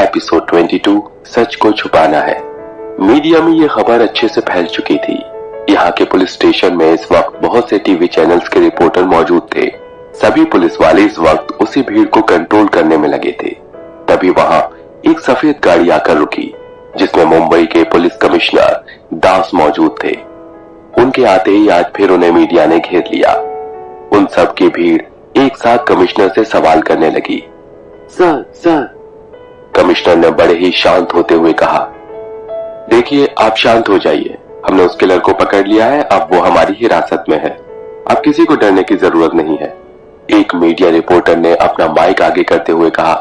Episode 22 सच को छुपाना है। मीडिया में ये खबर अच्छे से फैल चुकी थी। यहाँ के पुलिस स्टेशन में इस वक्त बहुत से टीवी चैनल्स के रिपोर्टर मौजूद थे। सभी पुलिस वाले इस वक्त उसी भीड़ को कंट्रोल करने में लगे थे। तभी वहां एक सफेद गाड़ी आकर रुकी जिसमें मुंबई के पुलिस कमिश्नर दास मौजूद थे। उनके आते ही आज फिर उन्हें मीडिया ने घेर लिया। उन सब की भीड़ एक साथ कमिश्नर से सवाल करने लगी। सर कमिश्नर ने बड़े ही शांत होते हुए कहा, देखिए आप शांत हो जाइए, हमने उस किलर को पकड़ लिया है, अब वो हमारी हिरासत में है, अब किसी को डरने की जरूरत नहीं है। एक मीडिया रिपोर्टर ने अपना माइक आगे करते हुए कहा,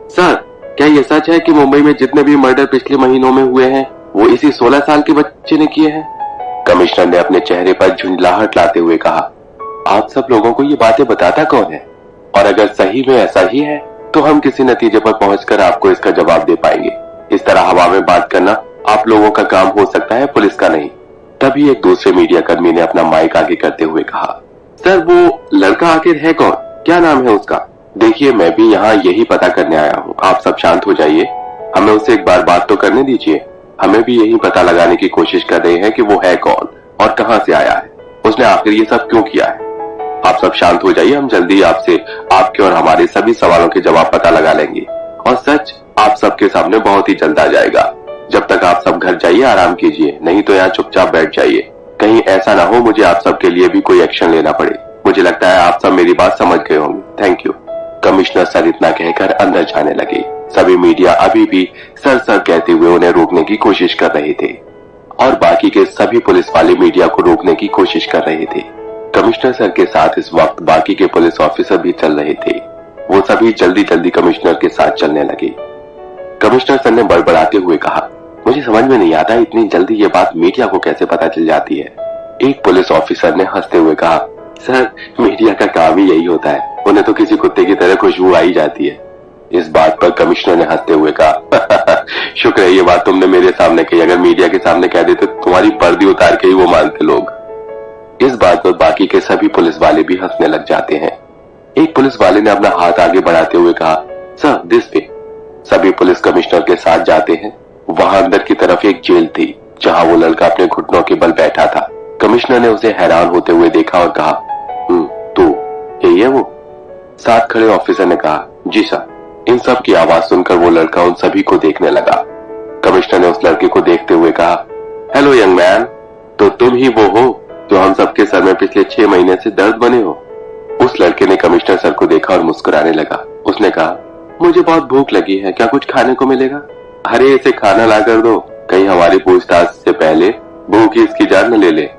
सर क्या ये सच है कि मुंबई में जितने भी मर्डर पिछले महीनों में हुए हैं वो इसी 16 साल के बच्चे ने किए हैं? कमिश्नर ने अपने चेहरे पर झुंझलाहट लाते हुए कहा, आप सब लोगों को ये बातें बताता कौन है? और अगर सही में ऐसा ही है तो हम किसी नतीजे पर पहुंचकर आपको इसका जवाब दे पाएंगे। इस तरह हवा में बात करना आप लोगों का काम हो सकता है, पुलिस का नहीं। तभी एक दूसरे मीडिया कर्मी ने अपना माइक आगे करते हुए कहा, सर वो लड़का आखिर है कौन, क्या नाम है उसका? देखिए मैं भी यहाँ यही पता करने आया हूँ, आप सब शांत हो जाइए, हमें उससे एक बार बात तो करने दीजिए। हमें भी यही पता लगाने की कोशिश कर रहे हैं कि वो है कौन और कहाँ से आया है, उसने आखिर ये सब क्यों किया है। आप सब शांत हो जाइए, हम जल्दी आपसे आपके और हमारे सभी सवालों के जवाब पता लगा लेंगे और सच आप सबके सामने बहुत ही जल्द आ जाएगा। जब तक आप सब घर जाइए आराम कीजिए, नहीं तो यहाँ चुपचाप बैठ जाइए, कहीं ऐसा ना हो मुझे आप सबके लिए भी कोई एक्शन लेना पड़े। मुझे लगता है आप सब मेरी बात समझ गए होंगे, थैंक यू। कमिश्नर सर इतना कहकर अंदर जाने लगे। सभी मीडिया अभी भी सर कहते हुए उन्हें रोकने की कोशिश कर रहे थे और बाकी के सभी पुलिस वाले मीडिया को रोकने की कोशिश कर रहे थे। कमिश्नर सर के साथ इस वक्त बाकी के पुलिस ऑफिसर भी चल रहे थे। वो सभी जल्दी कमिश्नर के साथ चलने लगे। कमिश्नर सर ने बड़बड़ाते हुए कहा, मुझे समझ में नहीं आता इतनी जल्दी ये बात मीडिया को कैसे पता चल जाती है। एक पुलिस ऑफिसर ने हंसते हुए कहा, सर मीडिया का काम ही यही होता है, उन्हें तो किसी कुत्ते की तरह खुशबू आई जाती है। इस बात पर कमिश्नर ने हंसते हुए कहा, शुक्र है ये बात तुमने मेरे सामने कही, अगर मीडिया के सामने कह देते तो तुम्हारी वर्दी उतार के ही वो मानते लोग। इस बात पर बाकी के सभी पुलिस वाले भी हंसने लग जाते हैं। एक पुलिस वाले ने अपना हाथ आगे बढ़ाते हुए कहा, सर दिस वे। सभी पुलिस कमिश्नर के साथ जाते हैं। वहां अंदर की तरफ एक जेल थी जहां वो लड़का अपने घुटनों के बल बैठा था। कमिश्नर ने उसे हैरान होते हुए देखा और कहा, तो यही है वो? साथ खड़े ऑफिसर ने कहा, जी सर। इन सब की आवाज सुनकर वो लड़का उन सभी को देखने लगा। कमिश्नर ने उस लड़के को देखते हुए कहा, हेलो यंग मैन, तो तुम ही वो हो जो हम सबके सर में पिछले 6 महीने से दर्द बने हो? उस लड़के ने कमिश्नर सर को देखा और मुस्कुराने लगा। उसने कहा, मुझे बहुत भूख लगी है, क्या कुछ खाने को मिलेगा? अरे इसे खाना ला कर दो, कहीं हमारी पूछताछ से पहले भूख ही इसकी जान न ले ले।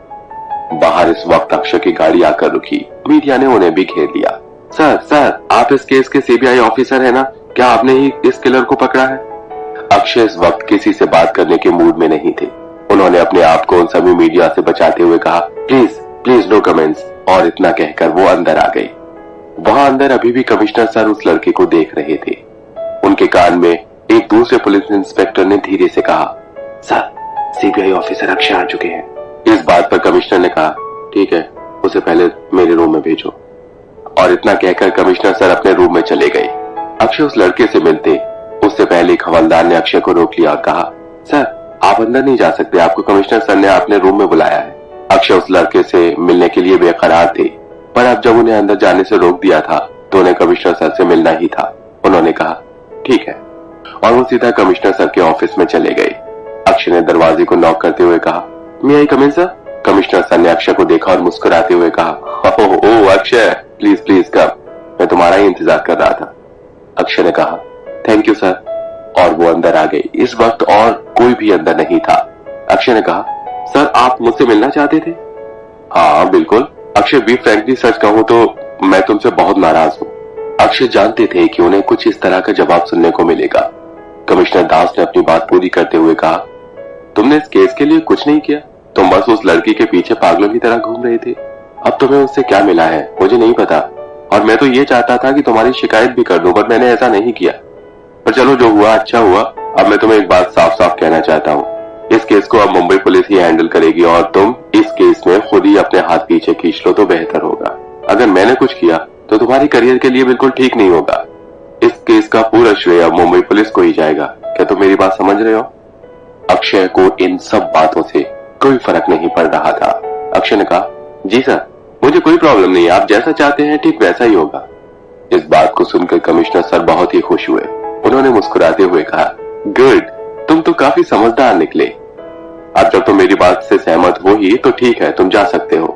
बाहर इस वक्त अक्षय की गाड़ी आकर रुकी। मीडिया ने उन्हें भी घेर लिया। सर आप इस केस के सीबीआई ऑफिसर है ना, क्या आपने ही इस किलर को पकड़ा है? अक्षय इस वक्त किसी से बात करने के मूड में नहीं थे। उन्होंने अपने आप को उन सभी मीडिया से बचाते हुए कहा, प्लीज नो कमेंट्स, और इतना कहकर वो अंदर आ गए। वहां अंदर अभी भी कमिश्नर सर उस लड़के को देख रहे थे। उनके कान में एक दूसरे पुलिस इंस्पेक्टर ने धीरे से कहा, सर सीबीआई ऑफिसर अक्षय आ चुके हैं। इस बात पर कमिश्नर ने कहा, ठीक है, उसे पहले मेरे रूम में भेजो। और इतना कहकर कमिश्नर सर अपने रूम में चले गए। अक्षय उस लड़के से मिलते उससे पहले एक हवलदार ने अक्षय को रोक लिया और कहा, सर आप अंदर नहीं जा सकते, आपको कमिश्नर सर ने अपने रूम में बुलाया है। अक्षय उस लड़के से मिलने के लिए बेकरार थे, पर अब जब उन्हें अंदर जाने से रोक दिया था तो उन्हें कमिश्नर सर से मिलना ही था। उन्होंने कहा, ठीक है, और वो सीधा कमिश्नर सर के ऑफिस में चले गए। अक्षय ने दरवाजे को नॉक करते हुए कहा, मे आई कम इन सर? कमिश्नर सर ने अक्षय को देखा और मुस्कुराते हुए कहा, ओह अक्षय, प्लीज कम, मैं तुम्हारा ही इंतजार कर रहा था। अक्षय ने कहा, थैंक यू सर, और वो अंदर आ गई। इस वक्त और कोई भी अंदर नहीं था। अक्षय ने कहा, सर आप मुझसे मिलना चाहते थे? हाँ बिल्कुल। अक्षय बी फ्रैंकली सच कहूं तो मैं तुमसे बहुत नाराज हूँ। अक्षय जानते थे कि उन्हें कुछ इस तरह का जवाब सुनने को मिलेगा। कमिश्नर दास ने अपनी बात पूरी करते हुए कहा, तुमने इस केस के लिए कुछ नहीं किया, तुम बस उस लड़की के पीछे पागलों की तरह घूम रहे थे। अब तुम्हें उससे क्या मिला है मुझे नहीं पता, और मैं तो ये चाहता था कि तुम्हारी शिकायत भी कर दूं, पर मैंने ऐसा नहीं किया। पर चलो जो हुआ अच्छा हुआ। अब मैं तुम्हें एक बात साफ कहना चाहता हूँ, इस केस को अब मुंबई पुलिस ही हैंडल करेगी और तुम इस केस में खुद ही अपने हाथ पीछे खींच लो तो बेहतर होगा। अगर मैंने कुछ किया तो तुम्हारी करियर के लिए बिल्कुल ठीक नहीं होगा। इस केस का पूरा श्रेय अब मुंबई पुलिस को ही जाएगा। क्या तुम मेरी बात समझ रहे हो? अक्षय को इन सब बातों से कोई फर्क नहीं पड़ रहा था। अक्षय ने कहा, जी सर, मुझे कोई प्रॉब्लम नहीं, आप जैसा चाहते हैं ठीक वैसा ही होगा। इस बात को सुनकर कमिश्नर सर बहुत ही खुश हुए। उन्होंने मुस्कुराते हुए कहा, गुड, तुम तो काफी समझदार निकले। अब जब तुम मेरी बात से सहमत हो ही तो ठीक है, तुम जा सकते हो।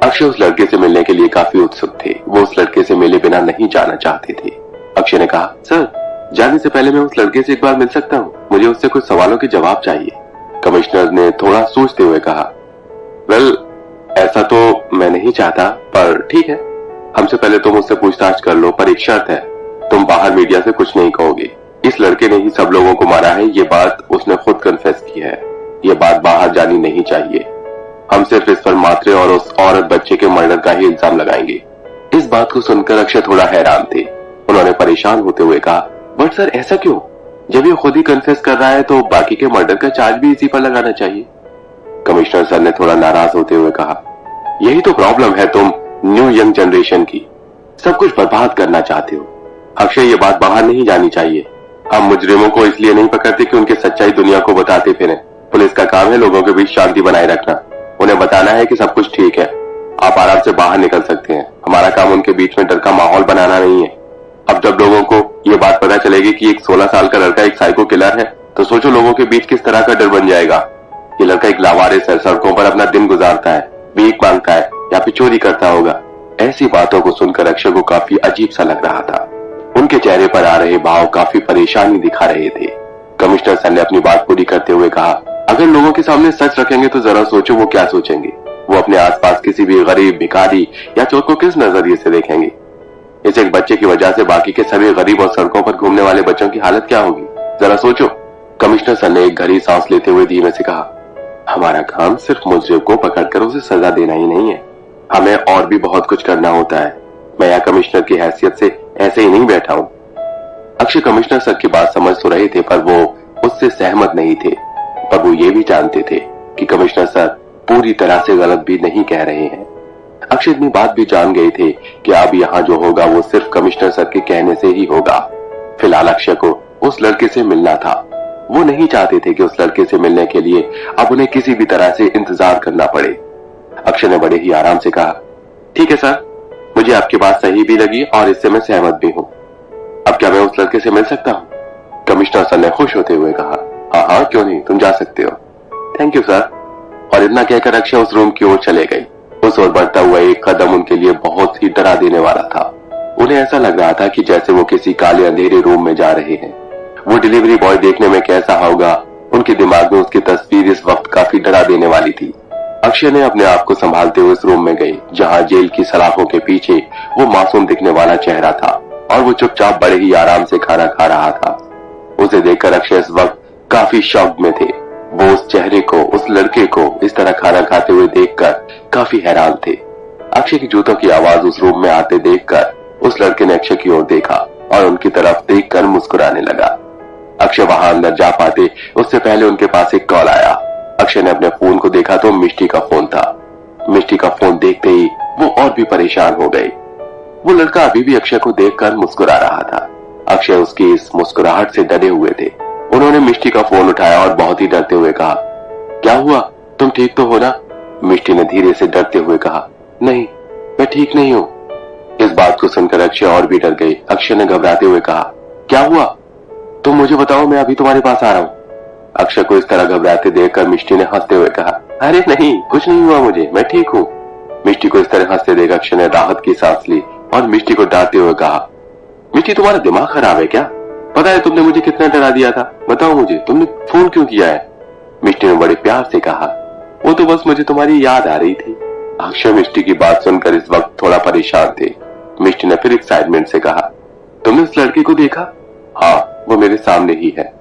अक्षय उस लड़के से मिलने के लिए काफी उत्सुक थे। वो उस लड़के से मिले बिना नहीं जाना चाहते थे। अक्षय ने कहा, सर, जाने से पहले मैं उस लड़के से एक बार मिल सकता हूँ? मुझे उससे कुछ सवालों के जवाब चाहिए। कमिश्नर ने थोड़ा सोचते हुए कहा, वेल, ऐसा तो मैं नहीं चाहता, पर ठीक है, हमसे पहले तुम उससे पूछताछ कर लो, पर एक शर्त है, तुम बाहर मीडिया से कुछ नहीं कहोगे। इस लड़के ने ही सब लोगों को मारा है, ये बात उसने खुद कन्फेस की है। ये बात बाहर जानी नहीं चाहिए। हम सिर्फ इस पर मात्रे और उस औरत बच्चे के मर्डर का ही इल्जाम लगाएंगे। इस बात को सुनकर अक्षय थोड़ा हैरान थे। उन्होंने परेशान होते हुए कहा, बट सर, ऐसा क्यों? जब ये खुद ही कन्फेस कर रहा है तो बाकी के मर्डर का चार्ज भी इसी पर लगाना चाहिए। कमिश्नर सर ने थोड़ा नाराज होते हुए कहा, यही तो प्रॉब्लम है तुम न्यू यंग जनरेशन की, सब कुछ बर्बाद करना चाहते हो। अक्षय, ये बात बाहर नहीं जानी चाहिए। हम मुजरिमों को इसलिए नहीं पकड़ते कि उनकी सच्चाई दुनिया को बताते फिरें। पुलिस का काम है लोगों के बीच शांति बनाए रखना, उन्हें बताना है कि सब कुछ ठीक है, आप आराम से बाहर निकल सकते हैं। हमारा काम उनके बीच में डर का माहौल बनाना नहीं है। अब जब लोगों को ये बात पता चलेगी कि एक 16 साल का लड़का एक साइको किलर है, तो सोचो लोगों के बीच किस तरह का डर बन जाएगा। ये लड़का एक लावारिस है, सड़कों पर अपना दिन गुजारता है, भीख मांगता है या फिर चोरी करता होगा। ऐसी बातों को सुनकर अक्षय को काफी अजीब सा लग रहा था। उनके चेहरे पर आ रहे भाव काफी परेशानी दिखा रहे थे। कमिश्नर सर ने अपनी बात पूरी करते हुए कहा, अगर लोगों के सामने सच रखेंगे तो जरा सोचो वो क्या सोचेंगे। वो अपने आसपास किसी भी गरीब, भिखारी या चोर को किस नजरिए से देखेंगे। इस एक बच्चे की वजह से बाकी के सभी गरीब और सड़कों पर घूमने वाले बच्चों की हालत क्या होगी, जरा सोचो। कमिश्नर सर ने एक गहरी सांस लेते हुए धीमे से कहा, हमारा काम सिर्फ मुजरिम को पकड़कर उसे सजा देना ही नहीं है, हमें और भी बहुत कुछ करना होता है। मैं यहाँ कमिश्नर की हैसियत से ऐसे ही नहीं बैठा हूँ। अक्षय कमिश्नर सर की बात समझ तो रहे थे, पर वो उससे सहमत नहीं थे। पर वो ये भी जानते थे कि कमिश्नर सर पूरी तरह से गलत भी नहीं कह रहे हैं। अक्षय इतनी बात भी जान गए थे कि अब यहाँ जो होगा वो सिर्फ कमिश्नर सर के कहने से ही होगा। फिलहाल अक्षय को उस लड़के से मिलना था। वो नहीं चाहते थे कि उस लड़के से मिलने के लिए अब उन्हें किसी भी तरह से इंतजार करना पड़े। अक्षय ने बड़े ही आराम से कहा, ठीक है सर, मुझे आपकी बात सही भी लगी और इससे मैं सहमत भी हूँ। अब क्या मैं उस लड़के से मिल सकता हूँ? कमिश्नर सर ने खुश होते हुए कहा, हाँ हाँ, क्यों नहीं, तुम जा सकते हो। Thank you sir. और इतना कहकर अक्षय उस रूम की ओर चले गए। उस ओर बढ़ता हुआ एक कदम उनके लिए बहुत ही डरा देने वाला था। उन्हें ऐसा लग रहा था कि जैसे वो किसी काले अंधेरे रूम में जा रहे हैं। वो डिलीवरी बॉय देखने में कैसा होगा, उनके दिमाग में उसकी तस्वीर इस वक्त काफी डरा देने वाली थी। अक्षय ने अपने आप को संभालते हुए उस रूम में गए जहाँ जेल की सलाखों के पीछे वो मासूम दिखने वाला चेहरा था और वो चुपचाप बड़े ही आराम से खाना खा रहा था। उसे देखकर अक्षय इस वक्त काफी शॉक में थे। वो उस चेहरे को, उस लड़के को इस तरह खाना खाते हुए देखकर काफी हैरान थे। अक्षय की जूतों की आवाज उस रूम में आते देखकर उस लड़के ने अक्षय की ओर देखा और उनकी तरफ देखकर मुस्कुराने लगा। अक्षय वहां अंदर जा पाते उससे पहले उनके पास एक कॉल आया। अक्षय ने अपने फोन को देखा तो मिष्टी का फोन था। मिष्टी का फोन देखते ही वो और भी परेशान हो गए। वो लड़का अभी भी अक्षय को देखकर मुस्कुरा रहा था। अक्षय उसकी इस मुस्कुराहट से डरे हुए थे। उन्होंने मिष्टी का फोन उठाया और बहुत ही डरते हुए कहा, क्या हुआ, तुम ठीक तो हो ना? मिष्टी ने धीरे से डरते हुए कहा, नहीं, मैं ठीक नहीं हूँ। इस बात को सुनकर अक्षय और भी डर गए। अक्षय ने घबराते हुए कहा, क्या हुआ, तुम मुझे बताओ, मैं अभी तुम्हारे पास आ रहा हूँ। अक्षय को इस तरह घबराते देखकर मिष्टी ने हंसते हुए कहा, अरे नहीं, कुछ नहीं हुआ मुझे, मैं ठीक हूँ। मिष्टी को इस तरह हंसते देख अक्षय ने राहत की सांस ली और मिष्टी को डांटते हुए कहा, मिष्टी, तुम्हारा दिमाग खराब है क्या? पता है तुमने मुझे कितना डरा दिया था? बताओ मुझे, तुमने फोन क्यों किया है? मिष्टी ने बड़े प्यार से कहा, वो तो बस मुझे तुम्हारी याद आ रही थी। अक्षय मिष्टी की बात सुनकर इस वक्त थोड़ा परेशान थे। मिष्टी ने फिर एक्साइटमेंट से कहा, तुमने उस लड़के को देखा? हाँ, वो मेरे सामने ही है।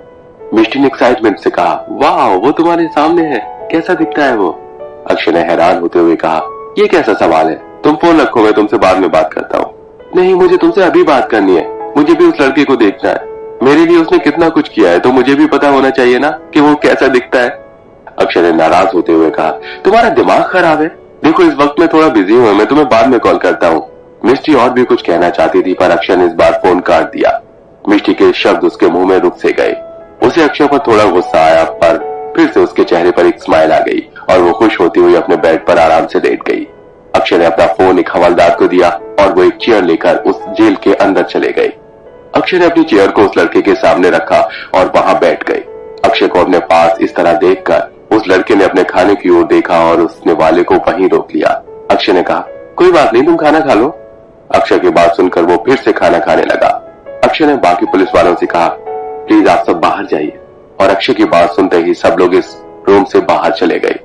मिष्टी ने एक्साइटमेंट से कहा, वाह, वो तुम्हारे सामने है, कैसा दिखता है वो? अक्षय ने हैरान होते हुए कहा, ये कैसा सवाल है, तुम फोन रखो, मैं तुमसे बाद में बात करता हूँ। नहीं, मुझे तुमसे अभी बात करनी है, मुझे भी उस लड़के को देखना है। मेरे लिए उसने कितना कुछ किया है तो मुझे भी पता होना चाहिए ना कि वो कैसा दिखता है। अक्षय ने नाराज होते हुए कहा, तुम्हारा दिमाग खराब है। देखो, इस वक्त मैं थोड़ा बिजी हूँ, मैं तुम्हें बाद में कॉल करता हूँ। मिष्टी और भी कुछ कहना चाहती थी पर अक्षय ने इस बार फोन काट दिया। मिष्टी के शब्द उसके मुंह में रुक से गए। उसे अक्षय पर थोड़ा गुस्सा आया, पर फिर से उसके चेहरे पर एक स्माइल आ गई और वो खुश होती हुई अपने बेड पर आराम से लेट गई। अक्षय ने अपना फोन एक हवलदार को दिया और वो एक चेयर लेकर उस जेल के अंदर चले गए। अक्षय ने अपनी चेयर को उस लड़के के सामने रखा और वहां बैठ गए। अक्षय को अपने पास इस तरह देखकर उस लड़के ने अपने खाने की ओर देखा और उसने वाले को वहीं रोक लिया। अक्षय ने कहा, कोई बात नहीं, तुम खाना खा लो। अक्षय की बात सुनकर वो फिर से खाना खाने लगा। अक्षय ने बाकी पुलिस वालों से कहा, प्लीज आप सब बाहर जाइए, और अक्षय की बात सुनते ही सब लोग इस रूम से बाहर चले गए।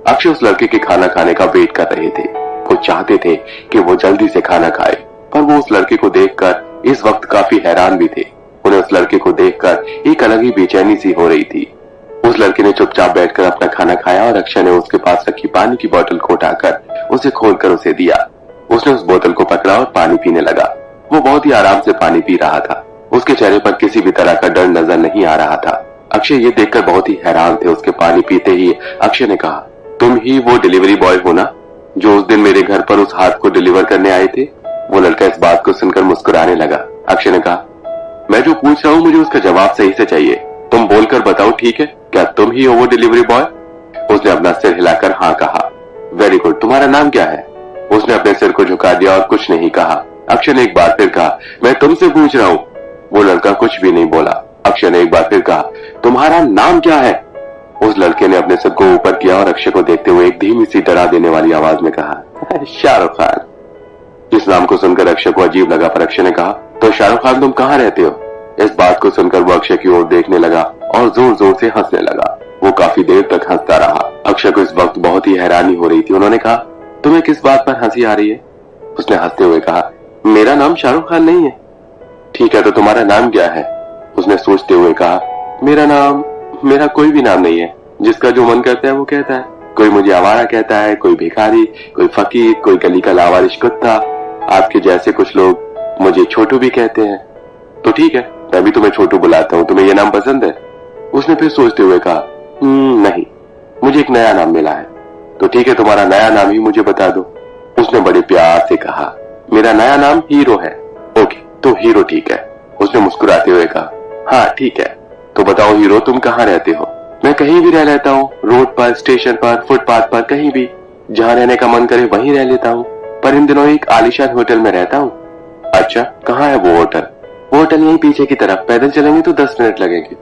अक्षय उस लड़के के खाना खाने का वेट कर रहे थे। वो चाहते थे कि वो जल्दी से खाना खाए, पर वो उस लड़के को देखकर इस वक्त काफी हैरान भी थे। उन्हें उस लड़के को देखकर एक अलग ही बेचैनी सी हो रही थी। उस लड़के ने चुपचाप बैठकर अपना खाना खाया और अक्षय ने उसके पास रखी पानी की बोतल को उठाकर उसे खोलकर उसे दिया। उसने उस बोतल को पकड़ा और पानी पीने लगा। वो बहुत ही आराम से पानी पी रहा था। उसके चेहरे पर किसी भी तरह का डर नजर नहीं आ रहा था। अक्षय ये देखकर बहुत ही हैरान थे। उसके पानी पीते ही अक्षय ने कहा, तुम ही वो डिलीवरी बॉय हो ना, जो उस दिन मेरे घर पर उस हाथ को डिलीवर करने आए थे? वो लड़का इस बात को सुनकर मुस्कुराने लगा। अक्षय ने कहा, मैं जो पूछ रहा हूँ मुझे उसका जवाब सही से चाहिए। तुम बोलकर बताओ, ठीक है? क्या तुम ही हो वो डिलीवरी बॉय? उसने अपना सिर हिलाकर हाँ कहा। वेरी गुड, तुम्हारा नाम क्या है? उसने अपने सिर को झुका दिया और कुछ नहीं कहा। अक्षय ने एक बार फिर कहा, मैं तुमसे पूछ रहा हूँ। वो लड़का कुछ भी नहीं बोला। अक्षय ने एक बार फिर कहा, तुम्हारा नाम क्या है? उस लड़के ने अपने सिर को ऊपर किया और अक्षय को देखते हुए एक धीमी सी डरा देने वाली आवाज में कहा, शाहरुख खान। इस नाम को सुनकर अक्षय को अजीब लगा, पर अक्षय ने कहा, तो शाहरुख खान तुम कहाँ रहते हो? इस बात को सुनकर वो अक्षय की ओर देखने लगा और जोर जोर से हंसने लगा। वो काफी देर तक हंसता रहा। अक्षय को इस वक्त बहुत ही हैरानी हो रही थी। उन्होंने कहा, तुम्हें किस बात पर हंसी आ रही है? उसने हंसते हुए कहा, मेरा नाम शाहरुख खान नहीं है। ठीक है, तो तुम्हारा नाम क्या है? उसने सोचते हुए कहा, मेरा कोई भी नाम नहीं है। जिसका जो मन करता है वो कहता है। कोई मुझे आवारा कहता है, कोई भिखारी, कोई फकीर, कोई गली का लावारिश कुत्ता। आपके जैसे कुछ लोग मुझे छोटू भी कहते हैं। तो ठीक है, मैं भी तुम्हें छोटू बुलाता हूँ। तुम्हें ये नाम पसंद है? उसने फिर सोचते हुए कहा, नहीं, मुझे एक नया नाम मिला है। तो ठीक है, तुम्हारा नया नाम ही मुझे बता दो। उसने बड़े प्यार से कहा, मेरा नया नाम हीरो है। ओके, तो हीरो ठीक है। उसने मुस्कुराते हुए कहा, हाँ ठीक है। तो बताओ हीरो, तुम कहाँ रहते हो? मैं कहीं भी रह लेता हूँ, रोड पर, स्टेशन पर, फुटपाथ पर, कहीं भी। जहाँ रहने का मन करे वहीं रह लेता हूँ, पर इन दिनों एक आलीशान होटल में रहता हूँ। अच्छा, कहाँ है वो होटल? वो होटल यहीं पीछे की तरफ, पैदल चलेंगे तो 10 मिनट लगेंगे।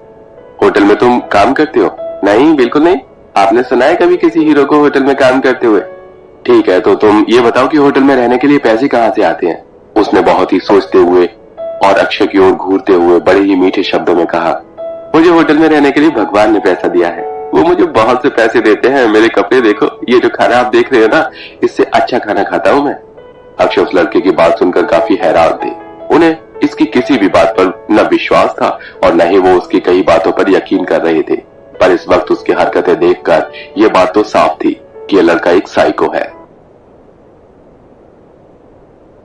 होटल में तुम काम करते हो? नहीं, बिल्कुल नहीं। आपने सुना है कभी किसी हीरो को होटल में काम करते हुए? ठीक है, तो तुम ये बताओ कि होटल में रहने के लिए पैसे कहाँ से आते हैं? उसने बहुत ही सोचते हुए और अक्षय की ओर घूरते हुए बड़े ही मीठे शब्दों में कहा, मुझे होटल में रहने के लिए भगवान ने पैसा दिया है। वो मुझे बहुत से पैसे देते हैं। मेरे कपड़े देखो, ये जो खाना आप देख रहे हो ना, इससे अच्छा खाना खाता हूँ मैं। अक्षय उस लड़के की बात सुनकर काफी हैरान थे। उन्हें इसकी किसी भी बात पर न विश्वास था और न ही वो उसकी कई बातों पर यकीन कर रहे थे। पर इस वक्त उसकी हरकतें देखकर यह बात तो साफ थी कि यह लड़का एक साइको है।